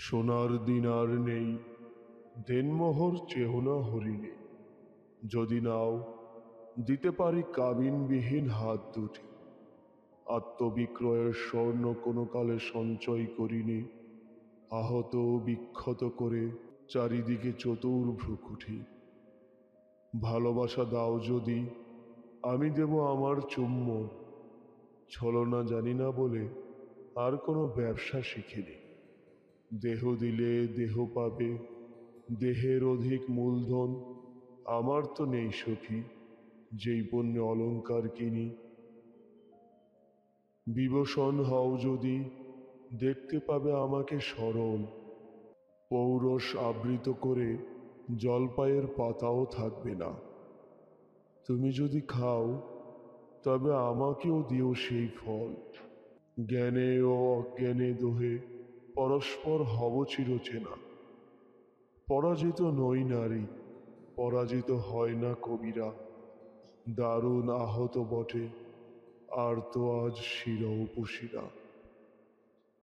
সোনার দিন আর নেই, দেনমোহর চেও না হরিণে। যদি নাও দিতে পারি কাবিনবিহীন হাত দুটি। আত্মবিক্রয়ের স্বর্ণ কোনো কালে সঞ্চয় করিনি, আহত বিক্ষত করে চারিদিকে চতুর্ভ্রুকুটি। ভালোবাসা দাও যদি, আমি দেব আমার চুম্বন। ছলনা জানি না বলে আর কোনো ব্যবসা শিখিনি। দেহ দিলে দেহ পাবে, দেহের অধিক মূলধন আমার তো নেই সখী, যেই পণ্যে অলংকার কিনি। বিবশন হও যদি, দেখতে পাবে আমাকে সরল, পৌরস আবৃত করে জলপাইয়ের পাতাও থাকবে না। তুমি যদি খাও, তবে আমাকেও দিও সেই ফল। জ্ঞানে ও অজ্ঞানে দোহে পরস্পর হব চিরচেনা। পরাজিত নই নারী, পরাজিত হয় না কবিরা। দারুণ আহত বটে, আর তো আজ শির উপশিরা।